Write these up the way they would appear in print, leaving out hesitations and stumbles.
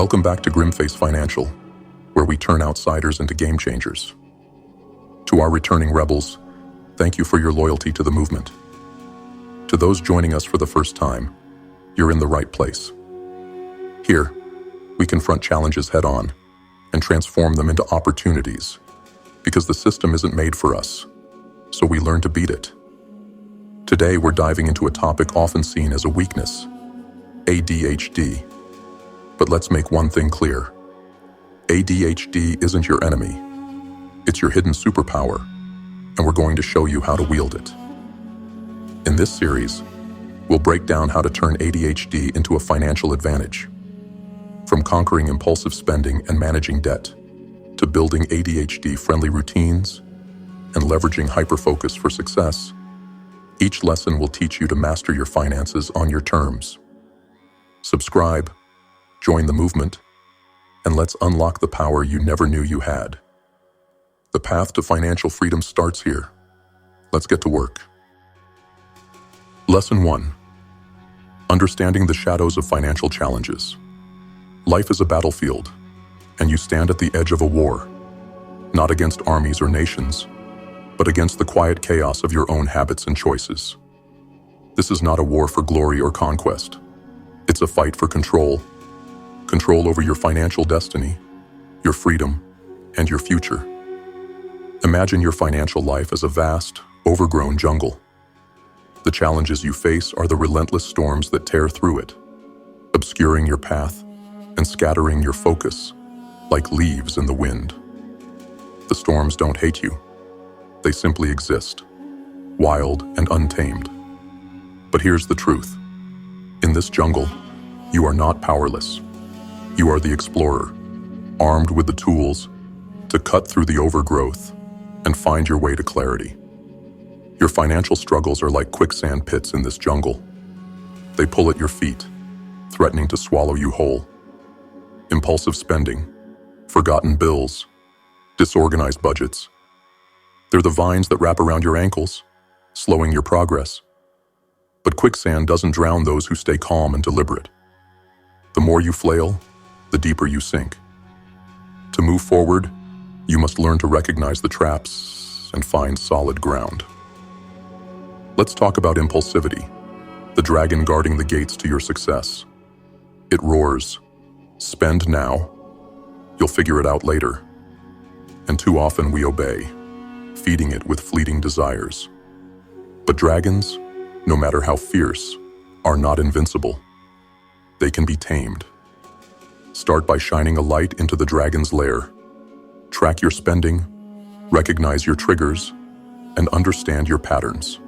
Welcome back to GrimFace Financial, where we turn outsiders into game changers. To our returning rebels, thank you for your loyalty to the movement. To those joining us for the first time, you're in the right place. Here, we confront challenges head-on and transform them into opportunities, because the system isn't made for us, so we learn to beat it. Today, we're diving into a topic often seen as a weakness: ADHD. But let's make one thing clear. ADHD isn't your enemy. It's your hidden superpower, and we're going to show you how to wield it. In this series, we'll break down how to turn ADHD into a financial advantage. From conquering impulsive spending and managing debt, to building ADHD-friendly routines and leveraging hyperfocus for success, each lesson will teach you to master your finances on your terms. Subscribe, join the movement, and let's unlock the power you never knew you had. The path to financial freedom starts here. Let's get to work. Lesson 1. Understanding the shadows of financial challenges. Life is a battlefield, and you stand at the edge of a war, not against armies or nations, but against the quiet chaos of your own habits and choices. This is not a war for glory or conquest. It's a fight for control over your financial destiny, your freedom, and your future. Imagine your financial life as a vast, overgrown jungle. The challenges you face are the relentless storms that tear through it, obscuring your path and scattering your focus like leaves in the wind. The storms don't hate you. They simply exist, wild and untamed. But here's the truth. In this jungle, you are not powerless. You are the explorer, armed with the tools to cut through the overgrowth and find your way to clarity. Your financial struggles are like quicksand pits in this jungle. They pull at your feet, threatening to swallow you whole. Impulsive spending, forgotten bills, disorganized budgets. They're the vines that wrap around your ankles, slowing your progress. But quicksand doesn't drown those who stay calm and deliberate. The more you flail, the deeper you sink. To move forward, you must learn to recognize the traps and find solid ground. Let's talk about impulsivity, the dragon guarding the gates to your success. It roars, "Spend now. You'll figure it out later." And too often we obey, feeding it with fleeting desires. But dragons, no matter how fierce, are not invincible. They can be tamed. Start by shining a light into the dragon's lair. Track your spending, recognize your triggers, and understand your patterns.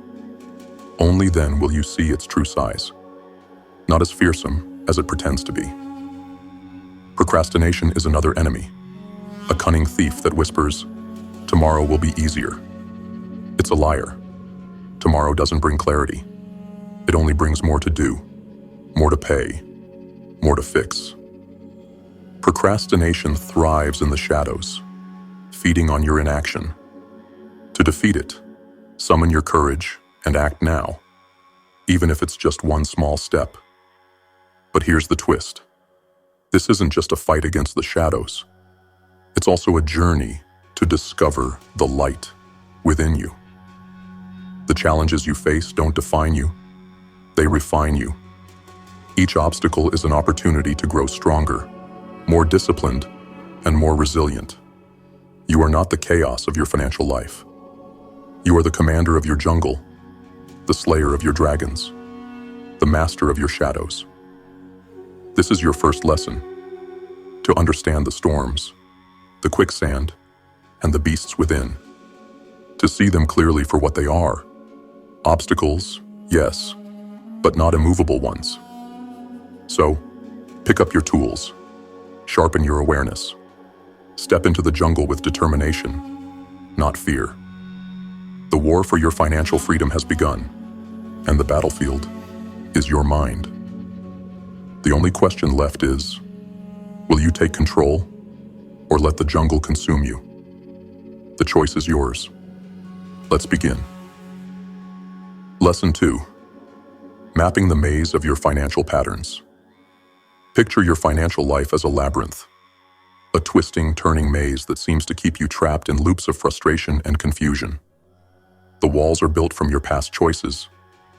Only then will you see its true size, not as fearsome as it pretends to be. Procrastination is another enemy, a cunning thief that whispers, "Tomorrow will be easier." It's a liar. Tomorrow doesn't bring clarity. It only brings more to do, more to pay, more to fix. Procrastination thrives in the shadows, feeding on your inaction. To defeat it, summon your courage and act now, even if it's just one small step. But here's the twist. This isn't just a fight against the shadows. It's also a journey to discover the light within you. The challenges you face don't define you. They refine you. Each obstacle is an opportunity to grow stronger, more disciplined, and more resilient. You are not the chaos of your financial life. You are the commander of your jungle, the slayer of your dragons, the master of your shadows. This is your first lesson: to understand the storms, the quicksand, and the beasts within. To see them clearly for what they are. Obstacles, yes, but not immovable ones. So, pick up your tools. Sharpen your awareness. Step into the jungle with determination, not fear. The war for your financial freedom has begun, and the battlefield is your mind. The only question left is, will you take control or let the jungle consume you? The choice is yours. Let's begin. Lesson 2. Mapping the maze of your financial patterns. Picture your financial life as a labyrinth, a twisting, turning maze that seems to keep you trapped in loops of frustration and confusion. The walls are built from your past choices,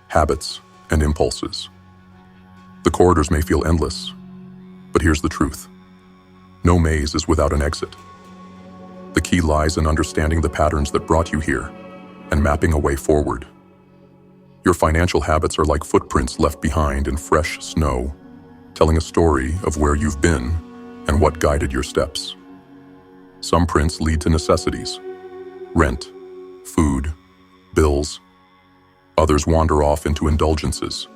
habits, and impulses. The corridors may feel endless, but here's the truth. No maze is without an exit. The key lies in understanding the patterns that brought you here and mapping a way forward. Your financial habits are like footprints left behind in fresh snow, telling a story of where you've been and what guided your steps. Some prints lead to necessities: rent, food, bills. Others wander off into indulgences,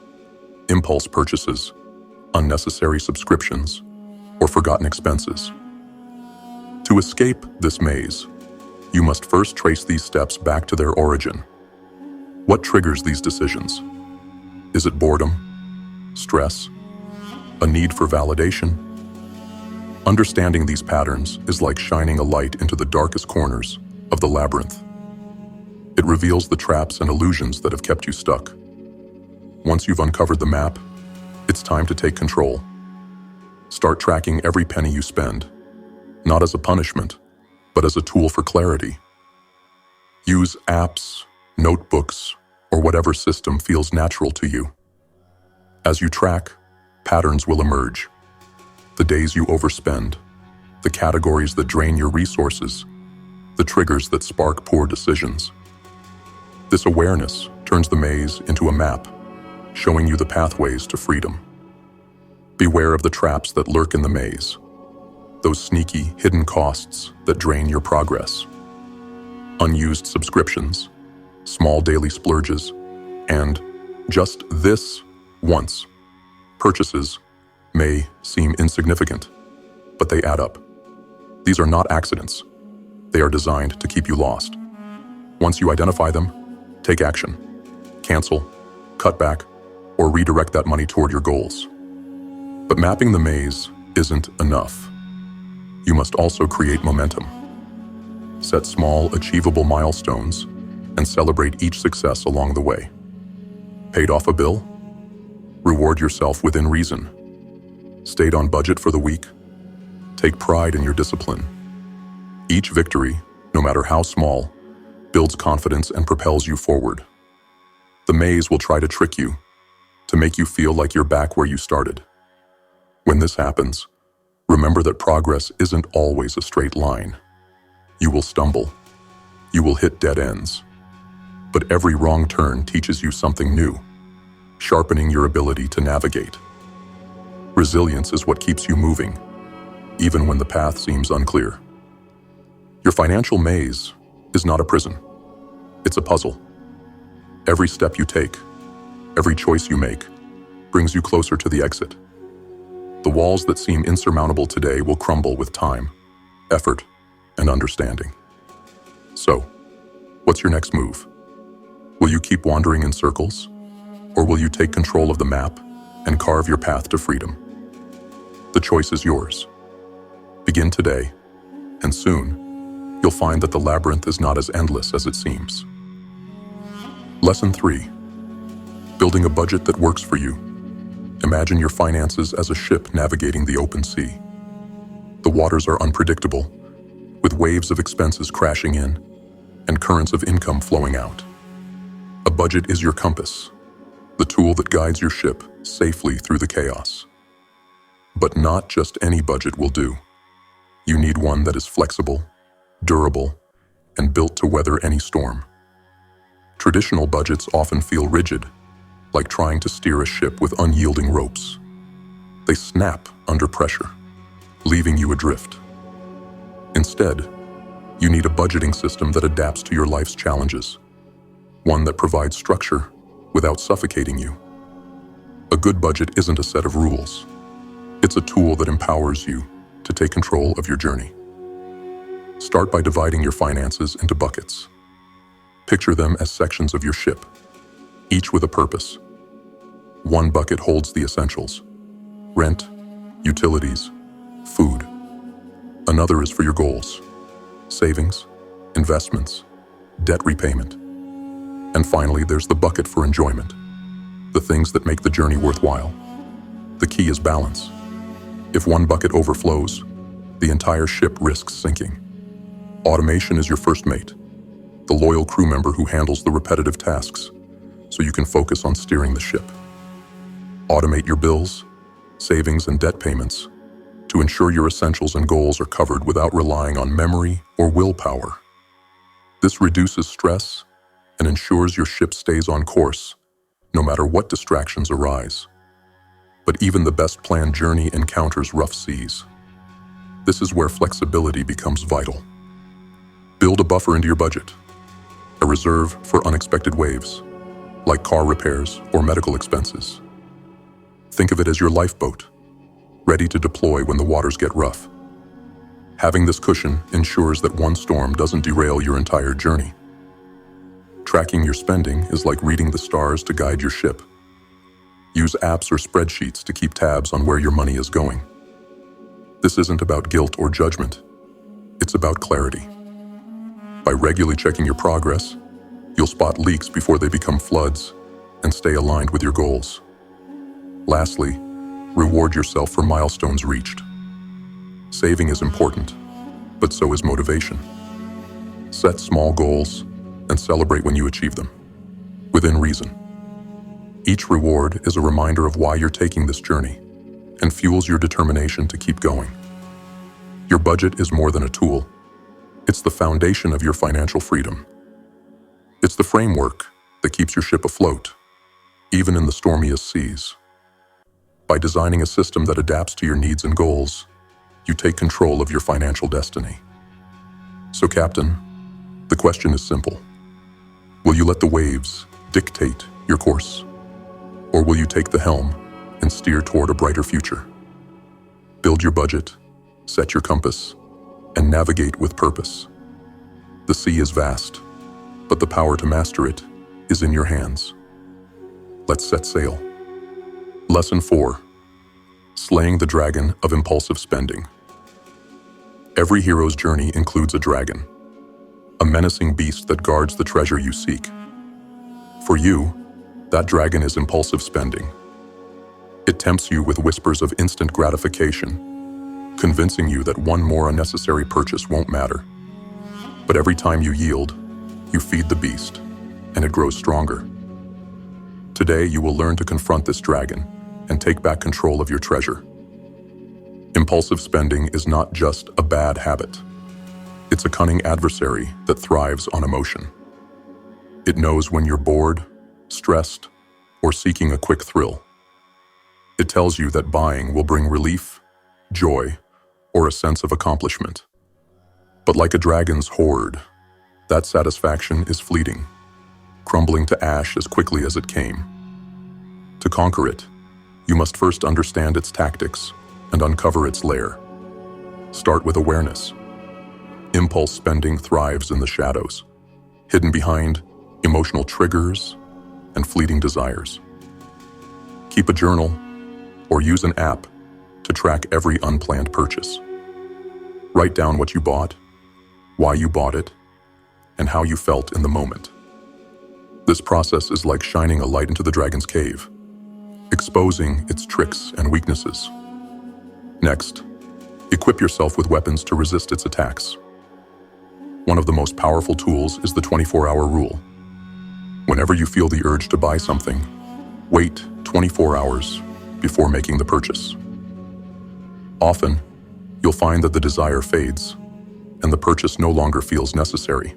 impulse purchases, unnecessary subscriptions, or forgotten expenses. To escape this maze, you must first trace these steps back to their origin. What triggers these decisions? Is it boredom, stress, a need for validation? Understanding these patterns is like shining a light into the darkest corners of the labyrinth. It reveals the traps and illusions that have kept you stuck. Once you've uncovered the map, it's time to take control. Start tracking every penny you spend, not as a punishment, but as a tool for clarity. Use apps, notebooks, or whatever system feels natural to you. As you track, patterns will emerge. The days you overspend, the categories that drain your resources, the triggers that spark poor decisions. This awareness turns the maze into a map, showing you the pathways to freedom. Beware of the traps that lurk in the maze, those sneaky, hidden costs that drain your progress. Unused subscriptions, small daily splurges, and just this once purchases may seem insignificant, but they add up. These are not accidents. They are designed to keep you lost. Once you identify them, take action. Cancel, cut back, or redirect that money toward your goals. But mapping the maze isn't enough. You must also create momentum. Set small, achievable milestones and celebrate each success along the way. Paid off a bill? Reward yourself within reason. Stayed on budget for the week? Take pride in your discipline. Each victory, no matter how small, builds confidence and propels you forward. The maze will try to trick you, to make you feel like you're back where you started. When this happens, remember that progress isn't always a straight line. You will stumble. You will hit dead ends. But every wrong turn teaches you something new, sharpening your ability to navigate. Resilience is what keeps you moving, even when the path seems unclear. Your financial maze is not a prison. It's a puzzle. Every step you take, every choice you make, brings you closer to the exit. The walls that seem insurmountable today will crumble with time, effort, and understanding. So, what's your next move? Will you keep wandering in circles? Or will you take control of the map and carve your path to freedom? The choice is yours. Begin today, and soon, you'll find that the labyrinth is not as endless as it seems. Lesson 3. Building a budget that works for you. Imagine your finances as a ship navigating the open sea. The waters are unpredictable, with waves of expenses crashing in and currents of income flowing out. A budget is your compass, the tool that guides your ship safely through the chaos. But not just any budget will do. You need one that is flexible, durable, and built to weather any storm. Traditional budgets often feel rigid, like trying to steer a ship with unyielding ropes. They snap under pressure, leaving you adrift. Instead, you need a budgeting system that adapts to your life's challenges, one that provides structure without suffocating you. A good budget isn't a set of rules. It's a tool that empowers you to take control of your journey. Start by dividing your finances into buckets. Picture them as sections of your ship, each with a purpose. One bucket holds the essentials: rent, utilities, food. Another is for your goals: savings, investments, debt repayment. And finally, there's the bucket for enjoyment, the things that make the journey worthwhile. The key is balance. If one bucket overflows, the entire ship risks sinking. Automation is your first mate, the loyal crew member who handles the repetitive tasks, so you can focus on steering the ship. Automate your bills, savings, and debt payments to ensure your essentials and goals are covered without relying on memory or willpower. This reduces stress and ensures your ship stays on course, no matter what distractions arise. But even the best planned journey encounters rough seas. This is where flexibility becomes vital. Build a buffer into your budget, a reserve for unexpected waves, like car repairs or medical expenses. Think of it as your lifeboat, ready to deploy when the waters get rough. Having this cushion ensures that one storm doesn't derail your entire journey. Tracking your spending is like reading the stars to guide your ship. Use apps or spreadsheets to keep tabs on where your money is going. This isn't about guilt or judgment. It's about clarity. By regularly checking your progress, you'll spot leaks before they become floods and stay aligned with your goals. Lastly, reward yourself for milestones reached. Saving is important, but so is motivation. Set small goals and celebrate when you achieve them, within reason. Each reward is a reminder of why you're taking this journey and fuels your determination to keep going. Your budget is more than a tool. It's the foundation of your financial freedom. It's the framework that keeps your ship afloat, even in the stormiest seas. By designing a system that adapts to your needs and goals, you take control of your financial destiny. So, Captain, the question is simple. Will you let the waves dictate your course? Or will you take the helm and steer toward a brighter future? Build your budget, set your compass, and navigate with purpose. The sea is vast, but the power to master it is in your hands. Let's set sail. Lesson 4. Slaying the dragon of impulsive spending. Every hero's journey includes a dragon, a menacing beast that guards the treasure you seek. For you, that dragon is impulsive spending. It tempts you with whispers of instant gratification, convincing you that one more unnecessary purchase won't matter. But every time you yield, you feed the beast, and it grows stronger. Today, you will learn to confront this dragon and take back control of your treasure. Impulsive spending is not just a bad habit. It's a cunning adversary that thrives on emotion. It knows when you're bored, stressed, or seeking a quick thrill. It tells you that buying will bring relief, joy, or a sense of accomplishment. But like a dragon's hoard, that satisfaction is fleeting, crumbling to ash as quickly as it came. To conquer it, you must first understand its tactics and uncover its lair. Start with awareness. Impulse spending thrives in the shadows, hidden behind emotional triggers and fleeting desires. Keep a journal or use an app to track every unplanned purchase. Write down what you bought, why you bought it, and how you felt in the moment. This process is like shining a light into the dragon's cave, exposing its tricks and weaknesses. Next, equip yourself with weapons to resist its attacks. One of the most powerful tools is the 24-hour rule. Whenever you feel the urge to buy something, wait 24 hours before making the purchase. Often, you'll find that the desire fades and the purchase no longer feels necessary.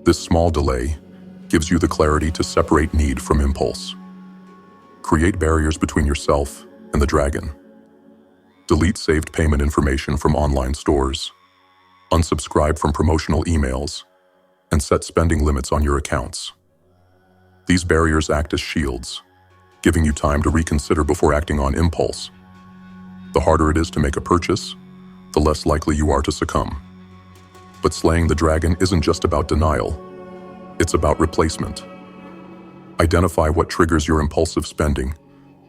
This small delay gives you the clarity to separate need from impulse. Create barriers between yourself and the dragon. Delete saved payment information from online stores, unsubscribe from promotional emails, and set spending limits on your accounts. These barriers act as shields, giving you time to reconsider before acting on impulse. The harder it is to make a purchase, the less likely you are to succumb. But slaying the dragon isn't just about denial, it's about replacement. Identify what triggers your impulsive spending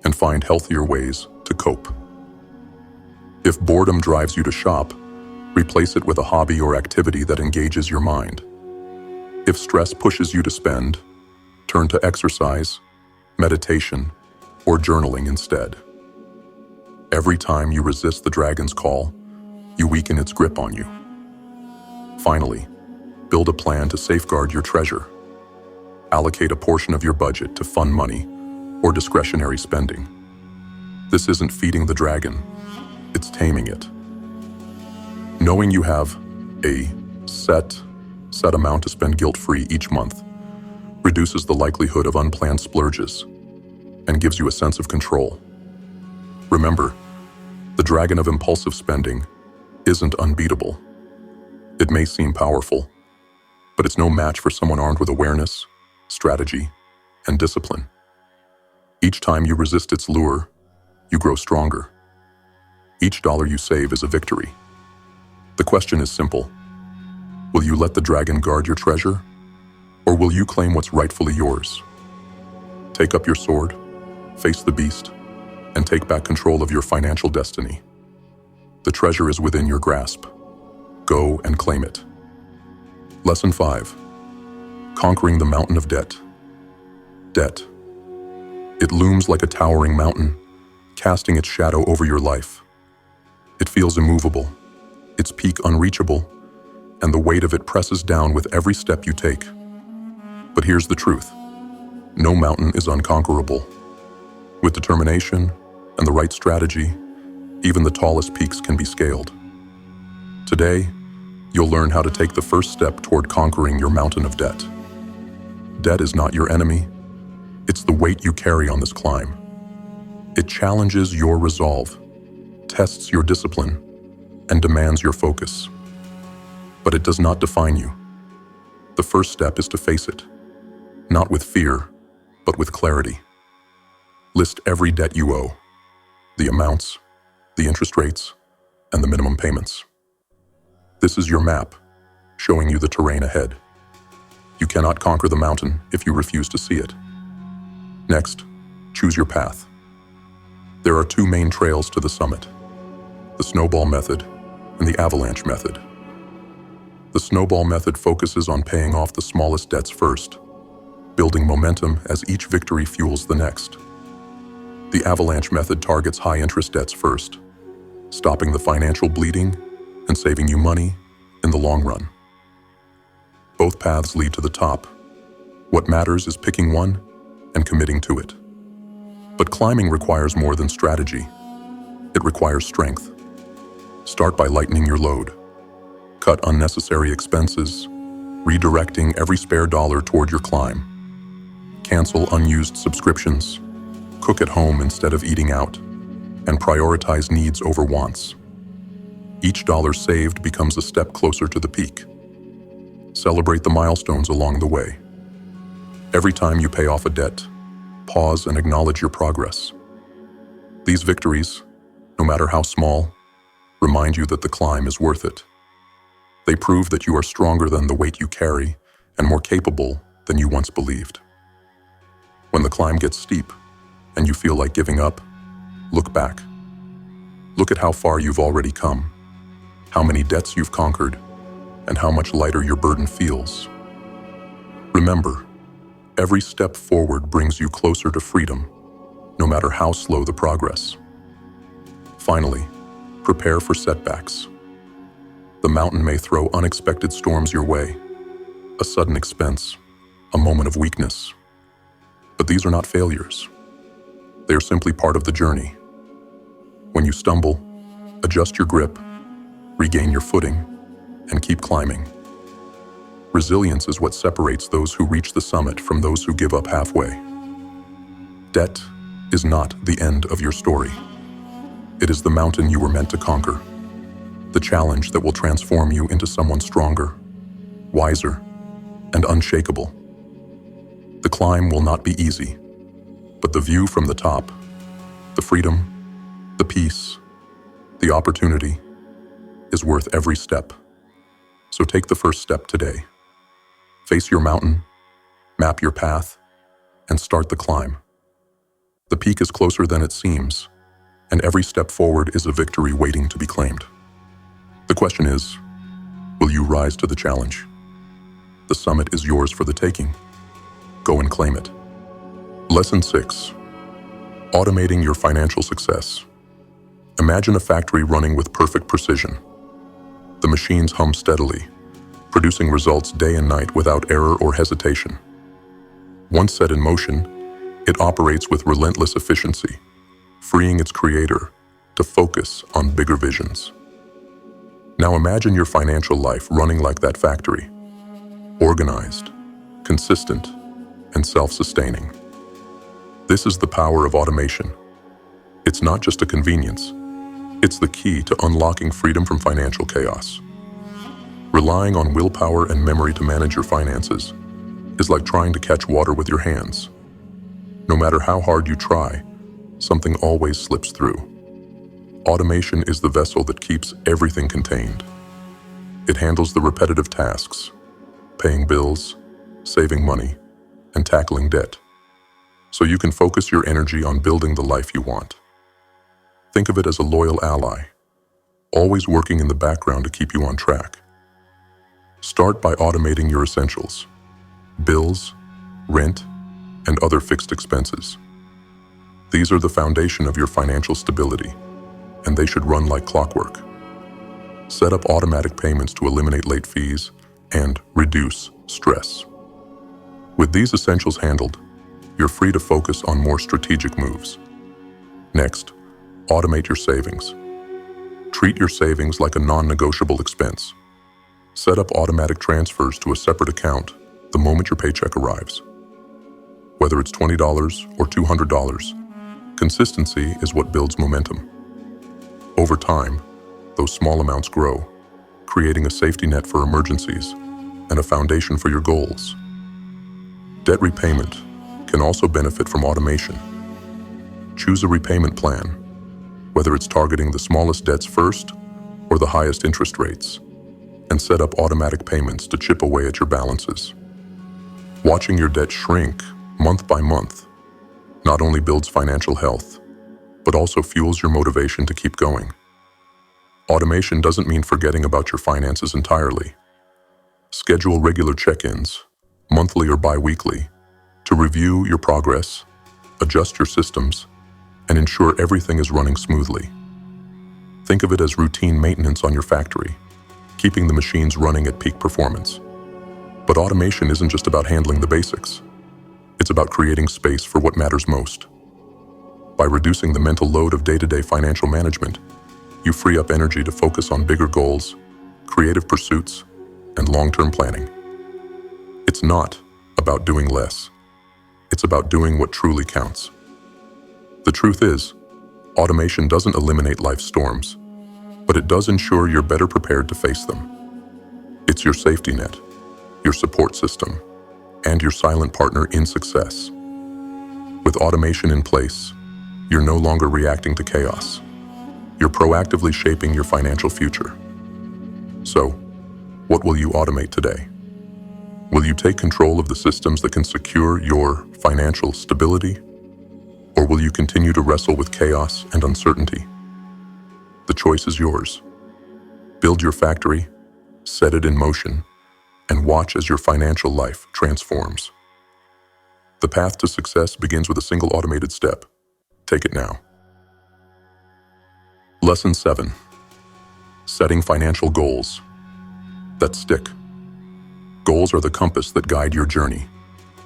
and find healthier ways to cope. If boredom drives you to shop, replace it with a hobby or activity that engages your mind. If stress pushes you to spend, turn to exercise, meditation, or journaling instead. Every time you resist the dragon's call, you weaken its grip on you. Finally, build a plan to safeguard your treasure. Allocate a portion of your budget to fund money or discretionary spending. This isn't feeding the dragon, it's taming it. Knowing you have a set amount to spend guilt-free each month reduces the likelihood of unplanned splurges and gives you a sense of control. Remember, the dragon of impulsive spending isn't unbeatable. It may seem powerful, but it's no match for someone armed with awareness, strategy, and discipline. Each time you resist its lure, you grow stronger. Each dollar you save is a victory. The question is simple. Will you let the dragon guard your treasure, or will you claim what's rightfully yours? Take up your sword, face the beast, and take back control of your financial destiny. The treasure is within your grasp. Go and claim it. Lesson 5. Conquering the mountain of debt. Debt. It looms like a towering mountain, casting its shadow over your life. It feels immovable, its peak unreachable, and the weight of it presses down with every step you take. But here's the truth. No mountain is unconquerable. With determination and the right strategy, even the tallest peaks can be scaled. Today, you'll learn how to take the first step toward conquering your mountain of debt. Debt is not your enemy. It's the weight you carry on this climb. It challenges your resolve, tests your discipline, and demands your focus. But it does not define you. The first step is to face it, not with fear, but with clarity. List every debt you owe, the amounts, the interest rates, and the minimum payments. This is your map, showing you the terrain ahead. You cannot conquer the mountain if you refuse to see it. Next, choose your path. There are two main trails to the summit: the snowball method and the avalanche method. The snowball method focuses on paying off the smallest debts first, building momentum as each victory fuels the next. The avalanche method targets high-interest debts first, stopping the financial bleeding and saving you money in the long run. Both paths lead to the top. What matters is picking one and committing to it. But climbing requires more than strategy. It requires strength. Start by lightening your load. Cut unnecessary expenses, redirecting every spare dollar toward your climb. Cancel unused subscriptions. Cook at home instead of eating out, and prioritize needs over wants. Each dollar saved becomes a step closer to the peak. Celebrate the milestones along the way. Every time you pay off a debt, pause and acknowledge your progress. These victories, no matter how small, remind you that the climb is worth it. They prove that you are stronger than the weight you carry and more capable than you once believed. When the climb gets steep and you feel like giving up, look back. Look at how far you've already come, how many debts you've conquered, and how much lighter your burden feels. Remember, every step forward brings you closer to freedom, no matter how slow the progress. Finally, prepare for setbacks. The mountain may throw unexpected storms your way, a sudden expense, a moment of weakness. But these are not failures. They are simply part of the journey. When you stumble, adjust your grip, regain your footing, and keep climbing. Resilience is what separates those who reach the summit from those who give up halfway. Debt is not the end of your story. It is the mountain you were meant to conquer, the challenge that will transform you into someone stronger, wiser, and unshakable. The climb will not be easy, but the view from the top, the freedom, the peace, the opportunity, is worth every step. So take the first step today. Face your mountain, map your path, and start the climb. The peak is closer than it seems, and every step forward is a victory waiting to be claimed. The question is, will you rise to the challenge? The summit is yours for the taking. Go and claim it. Lesson 6. Automating your financial success. Imagine a factory running with perfect precision. The machines hum steadily, producing results day and night without error or hesitation. Once set in motion, it operates with relentless efficiency, freeing its creator to focus on bigger visions. Now imagine your financial life running like that factory, organized, consistent, and self-sustaining. This is the power of automation. It's not just a convenience, it's the key to unlocking freedom from financial chaos. Relying on willpower and memory to manage your finances is like trying to catch water with your hands. No matter how hard you try, something always slips through. Automation is the vessel that keeps everything contained. It handles the repetitive tasks, paying bills, saving money, and tackling debt, so you can focus your energy on building the life you want. Think of it as a loyal ally, always working in the background to keep you on track. Start by automating your essentials: bills, rent, and other fixed expenses. These are the foundation of your financial stability, and they should run like clockwork. Set up automatic payments to eliminate late fees and reduce stress. With these essentials handled, you're free to focus on more strategic moves. Next, automate your savings. Treat your savings like a non-negotiable expense. Set up automatic transfers to a separate account the moment your paycheck arrives. Whether it's $20 or $200, consistency is what builds momentum. Over time, those small amounts grow, creating a safety net for emergencies and a foundation for your goals. Debt repayment can also benefit from automation. Choose a repayment plan, whether it's targeting the smallest debts first or the highest interest rates, and set up automatic payments to chip away at your balances. Watching your debt shrink month by month not only builds financial health, but also fuels your motivation to keep going. Automation doesn't mean forgetting about your finances entirely. Schedule regular check-ins, monthly or bi-weekly, to review your progress, adjust your systems, and ensure everything is running smoothly. Think of it as routine maintenance on your factory, keeping the machines running at peak performance. But automation isn't just about handling the basics. It's about creating space for what matters most. By reducing the mental load of day-to-day financial management, you free up energy to focus on bigger goals, creative pursuits, and long-term planning. It's not about doing less. It's about doing what truly counts. The truth is, automation doesn't eliminate life's storms, but it does ensure you're better prepared to face them. It's your safety net, your support system, and your silent partner in success. With automation in place, you're no longer reacting to chaos. You're proactively shaping your financial future. So, what will you automate today? Will you take control of the systems that can secure your financial stability? Or will you continue to wrestle with chaos and uncertainty? The choice is yours. Build your factory, set it in motion, and watch as your financial life transforms. The path to success begins with a single automated step. Take it now. Lesson 7. Setting financial goals that stick. Goals are the compass that guide your journey,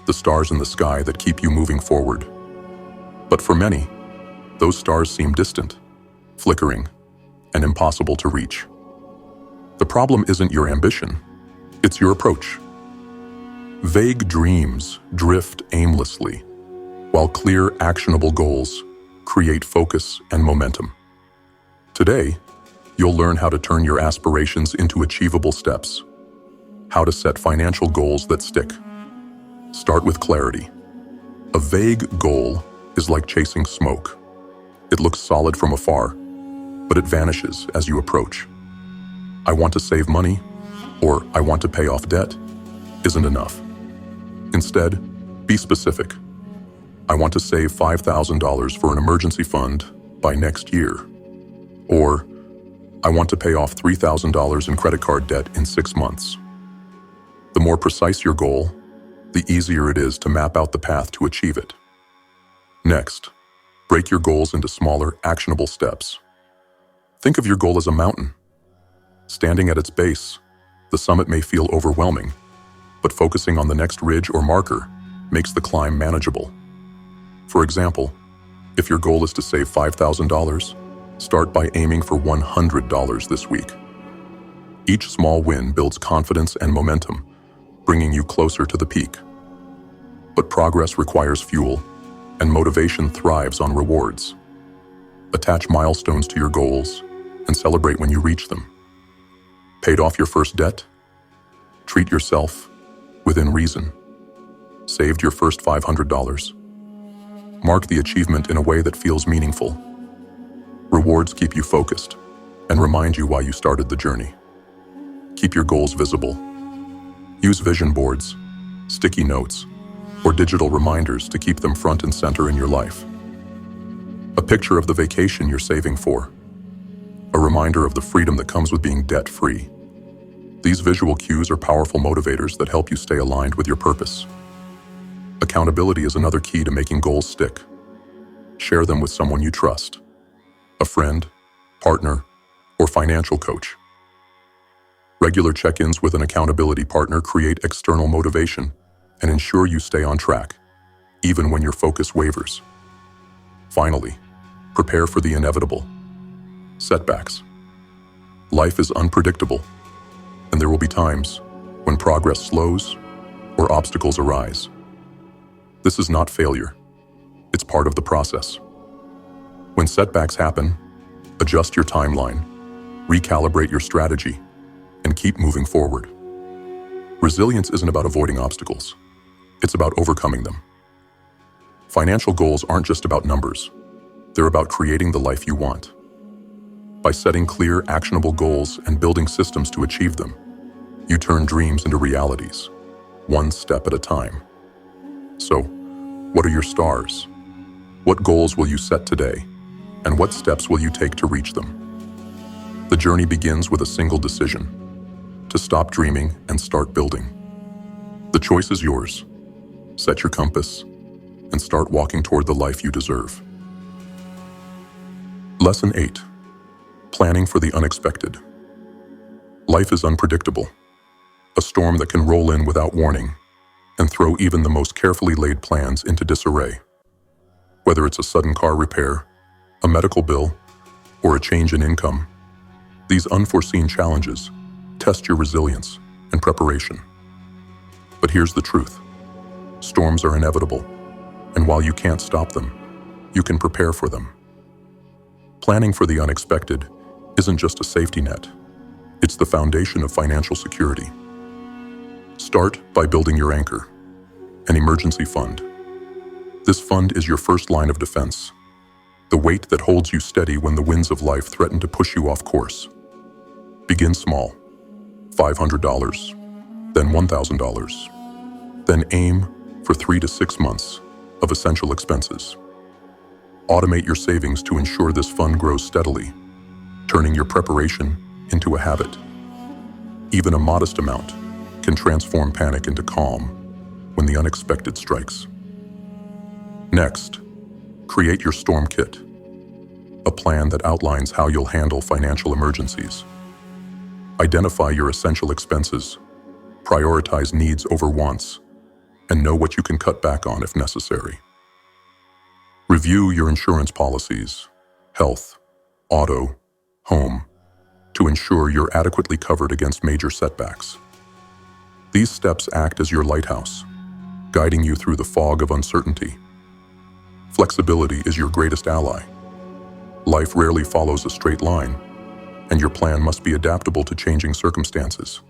the stars in the sky that keep you moving forward. But for many, those stars seem distant, flickering, and impossible to reach. The problem isn't your ambition, it's your approach. Vague dreams drift aimlessly, while clear, actionable goals create focus and momentum. Today, you'll learn how to turn your aspirations into achievable steps, how to set financial goals that stick. Start with clarity. A vague goal is like chasing smoke. It looks solid from afar, but it vanishes as you approach. I want to save money, or I want to pay off debt, isn't enough. Instead, be specific. I want to save $5,000 for an emergency fund by next year. Or, I want to pay off $3,000 in credit card debt in 6 months. The more precise your goal, the easier it is to map out the path to achieve it. Next, break your goals into smaller, actionable steps. Think of your goal as a mountain. Standing at its base, the summit may feel overwhelming, but focusing on the next ridge or marker makes the climb manageable. For example, if your goal is to save $5,000, start by aiming for $100 this week. Each small win builds confidence and momentum, bringing you closer to the peak. But progress requires fuel, and motivation thrives on rewards. Attach milestones to your goals and celebrate when you reach them. Paid off your first debt? Treat yourself within reason. Saved your first $500? Mark the achievement in a way that feels meaningful. Rewards keep you focused and remind you why you started the journey. Keep your goals visible. Use vision boards, sticky notes, or digital reminders to keep them front and center in your life. A picture of the vacation you're saving for. A reminder of the freedom that comes with being debt-free. These visual cues are powerful motivators that help you stay aligned with your purpose. Accountability is another key to making goals stick. Share them with someone you trust. A friend, partner, or financial coach. Regular check-ins with an accountability partner create external motivation and ensure you stay on track, even when your focus wavers. Finally, prepare for the inevitable. Setbacks. Life is unpredictable, and there will be times when progress slows or obstacles arise. This is not failure. It's part of the process. When setbacks happen, adjust your timeline, recalibrate your strategy, and keep moving forward. Resilience isn't about avoiding obstacles. It's about overcoming them. Financial goals aren't just about numbers. They're about creating the life you want. By setting clear, actionable goals and building systems to achieve them, you turn dreams into realities, one step at a time. So, what are your stars? What goals will you set today? And what steps will you take to reach them? The journey begins with a single decision: to stop dreaming and start building. The choice is yours. Set your compass and start walking toward the life you deserve. Lesson 8. Planning for the unexpected. Life is unpredictable, a storm that can roll in without warning and throw even the most carefully laid plans into disarray. Whether it's a sudden car repair, a medical bill, or a change in income, these unforeseen challenges test your resilience and preparation. But here's the truth. Storms are inevitable, and while you can't stop them, you can prepare for them. Planning for the unexpected isn't just a safety net. It's the foundation of financial security. Start by building your anchor, an emergency fund. This fund is your first line of defense, the weight that holds you steady when the winds of life threaten to push you off course. Begin small, $500, then $1,000. Then aim for 3 to 6 months of essential expenses. Automate your savings to ensure this fund grows steadily, turning your preparation into a habit. Even a modest amount can transform panic into calm when the unexpected strikes. Next, create your storm kit, a plan that outlines how you'll handle financial emergencies. Identify your essential expenses, prioritize needs over wants, and know what you can cut back on if necessary. Review your insurance policies, health, auto, home, to ensure you're adequately covered against major setbacks. These steps act as your lighthouse, guiding you through the fog of uncertainty. Flexibility is your greatest ally. Life rarely follows a straight line, and your plan must be adaptable to changing circumstances.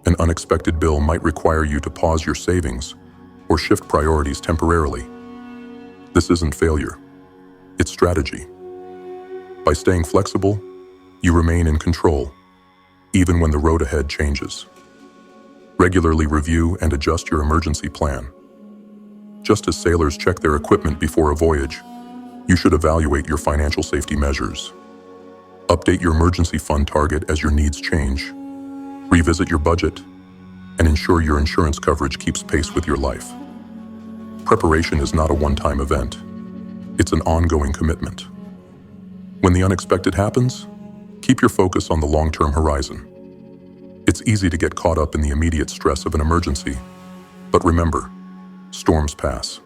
An unexpected bill might require you to pause your savings or shift priorities temporarily. This isn't failure, it's strategy. By staying flexible, you remain in control, even when the road ahead changes. Regularly review and adjust your emergency plan. Just as sailors check their equipment before a voyage, you should evaluate your financial safety measures. Update your emergency fund target as your needs change. Revisit your budget, and ensure your insurance coverage keeps pace with your life. Preparation is not a one-time event. It's an ongoing commitment. When the unexpected happens, Keep your focus on the long-term horizon. It's easy to get caught up in the immediate stress of an emergency, but remember, storms pass.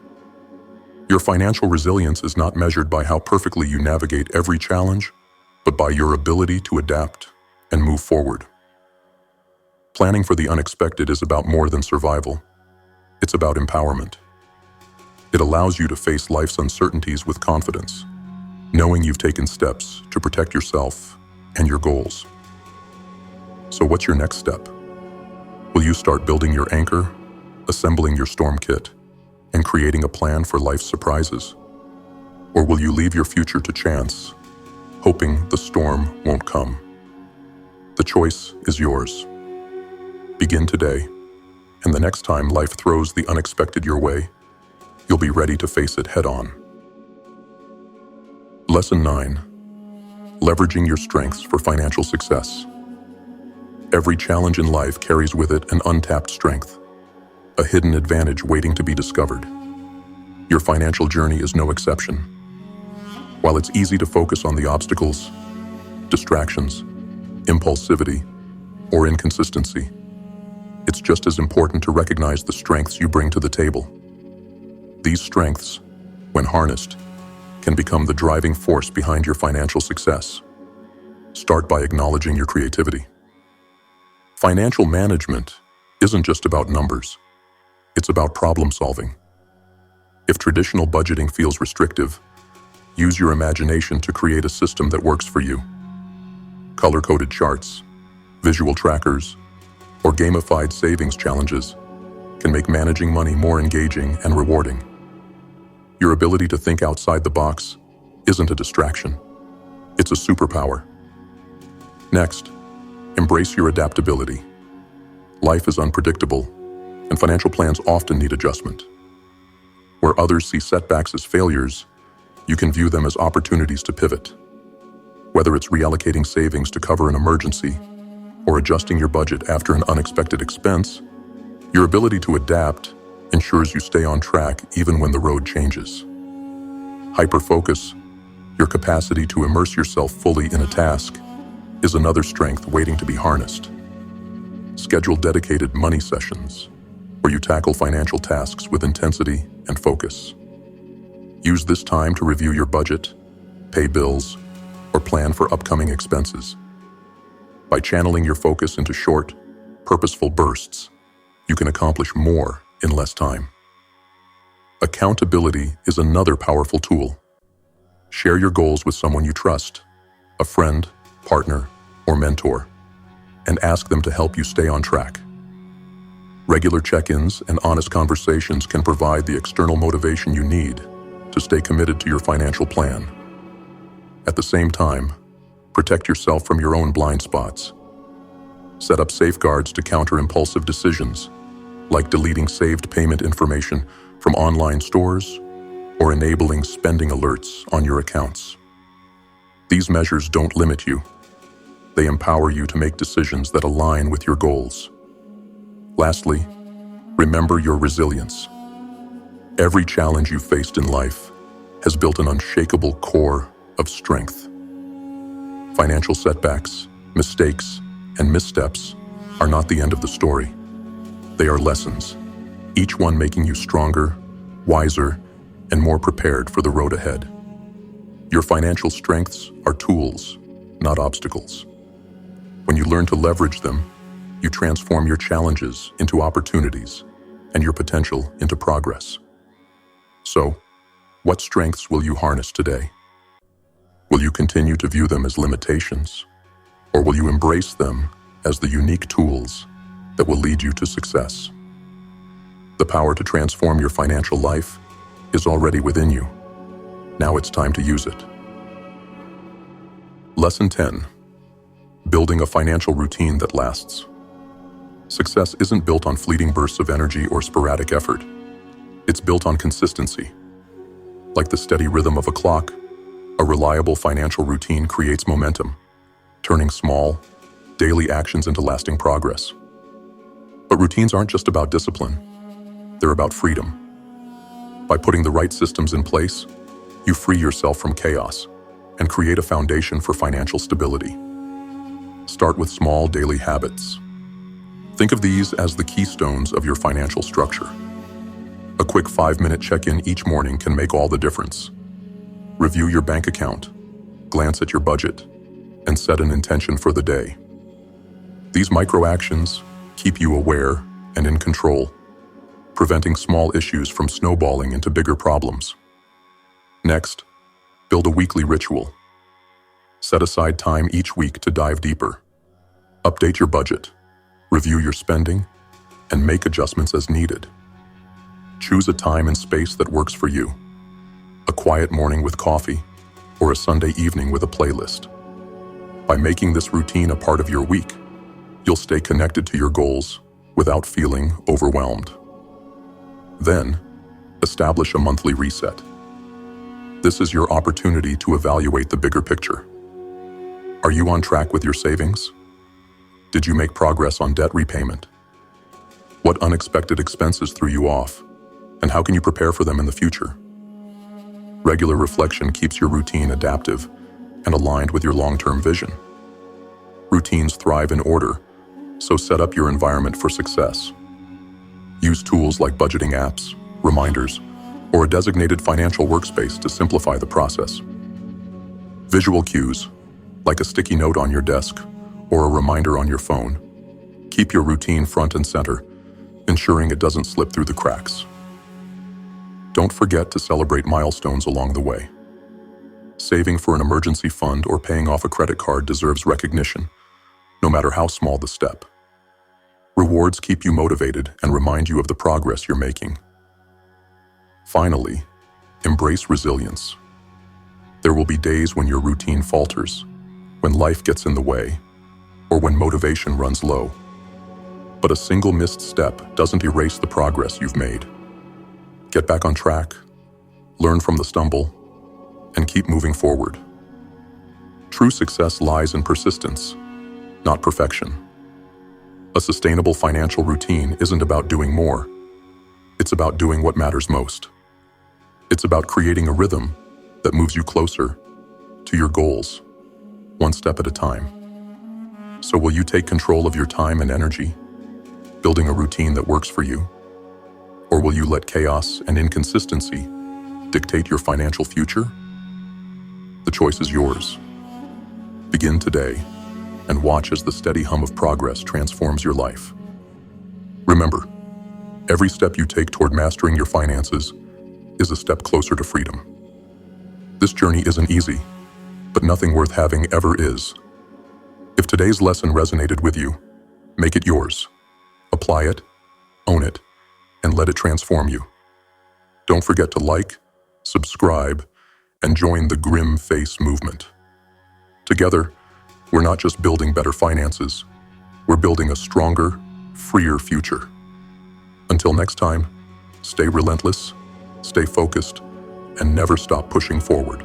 Your financial resilience is not measured by how perfectly you navigate every challenge, but by your ability to adapt and move forward. Planning for the unexpected is about more than survival. It's about empowerment. It allows you to face life's uncertainties with confidence, knowing you've taken steps to protect yourself and your goals. So what's your next step? Will you start building your anchor, assembling your storm kit, and creating a plan for life's surprises? Or will you leave your future to chance, hoping the storm won't come? The choice is yours. Begin today, and the next time life throws the unexpected your way, you'll be ready to face it head-on. Lesson 9. Leveraging your strengths for financial success. Every challenge in life carries with it an untapped strength, a hidden advantage waiting to be discovered. Your financial journey is no exception. While it's easy to focus on the obstacles, distractions, impulsivity, or inconsistency, it's just as important to recognize the strengths you bring to the table. These strengths, when harnessed, can become the driving force behind your financial success. Start by acknowledging your creativity. Financial management isn't just about numbers. It's about problem solving. If traditional budgeting feels restrictive, use your imagination to create a system that works for you. Color-coded charts, visual trackers, or gamified savings challenges can make managing money more engaging and rewarding. Your ability to think outside the box isn't a distraction. It's a superpower. Next, embrace your adaptability. Life is unpredictable, and financial plans often need adjustment. Where others see setbacks as failures, you can view them as opportunities to pivot. Whether it's reallocating savings to cover an emergency or adjusting your budget after an unexpected expense, your ability to adapt ensures you stay on track even when the road changes. Hyperfocus, your capacity to immerse yourself fully in a task, is another strength waiting to be harnessed. Schedule dedicated money sessions, where you tackle financial tasks with intensity and focus. Use this time to review your budget, pay bills, or plan for upcoming expenses. By channeling your focus into short, purposeful bursts, you can accomplish more in less time. Accountability is another powerful tool. Share your goals with someone you trust, a friend, partner, or mentor, and ask them to help you stay on track. Regular check-ins and honest conversations can provide the external motivation you need to stay committed to your financial plan. At the same time, protect yourself from your own blind spots. Set up safeguards to counter impulsive decisions, like deleting saved payment information from online stores or enabling spending alerts on your accounts. These measures don't limit you. They empower you to make decisions that align with your goals. Lastly, remember your resilience. Every challenge you've faced in life has built an unshakable core of strength. Financial setbacks, mistakes, and missteps are not the end of the story. They are lessons, each one making you stronger, wiser, and more prepared for the road ahead. Your financial strengths are tools, not obstacles. When you learn to leverage them, you transform your challenges into opportunities and your potential into progress. So, what strengths will you harness today? Will you continue to view them as limitations, or will you embrace them as the unique tools that will lead you to success? The power to transform your financial life is already within you. Now it's time to use it. Lesson 10. Building a financial routine that lasts. Success isn't built on fleeting bursts of energy or sporadic effort. It's built on consistency. Like the steady rhythm of a clock, a reliable financial routine creates momentum, turning small, daily actions into lasting progress. But routines aren't just about discipline. They're about freedom. By putting the right systems in place, you free yourself from chaos and create a foundation for financial stability. Start with small daily habits. Think of these as the keystones of your financial structure. A quick 5-minute check-in each morning can make all the difference. Review your bank account, glance at your budget, and set an intention for the day. These micro actions keep you aware and in control, preventing small issues from snowballing into bigger problems. Next, build a weekly ritual. Set aside time each week to dive deeper. Update your budget, review your spending, and make adjustments as needed. Choose a time and space that works for you. A quiet morning with coffee, or a Sunday evening with a playlist. By making this routine a part of your week, you'll stay connected to your goals without feeling overwhelmed. Then, establish a monthly reset. This is your opportunity to evaluate the bigger picture. Are you on track with your savings? Did you make progress on debt repayment? What unexpected expenses threw you off, and how can you prepare for them in the future? Regular reflection keeps your routine adaptive and aligned with your long-term vision. Routines thrive in order, so set up your environment for success. Use tools like budgeting apps, reminders, or a designated financial workspace to simplify the process. Visual cues, like a sticky note on your desk or a reminder on your phone, keep your routine front and center, ensuring it doesn't slip through the cracks. Don't forget to celebrate milestones along the way. Saving for an emergency fund or paying off a credit card deserves recognition, no matter how small the step. Rewards keep you motivated and remind you of the progress you're making. Finally, embrace resilience. There will be days when your routine falters, when life gets in the way, or when motivation runs low. But a single missed step doesn't erase the progress you've made. Get back on track, learn from the stumble, and keep moving forward. True success lies in persistence, not perfection. A sustainable financial routine isn't about doing more. It's about doing what matters most. It's about creating a rhythm that moves you closer to your goals, one step at a time. So will you take control of your time and energy, building a routine that works for you? Or will you let chaos and inconsistency dictate your financial future? The choice is yours. Begin today and watch as the steady hum of progress transforms your life. Remember, every step you take toward mastering your finances is a step closer to freedom. This journey isn't easy, but nothing worth having ever is. If today's lesson resonated with you, make it yours. Apply it, own it, and let it transform you. Don't forget to like, subscribe, and join the GrimFace movement. Together, we're not just building better finances, we're building a stronger, freer future. Until next time, stay relentless, stay focused, and never stop pushing forward.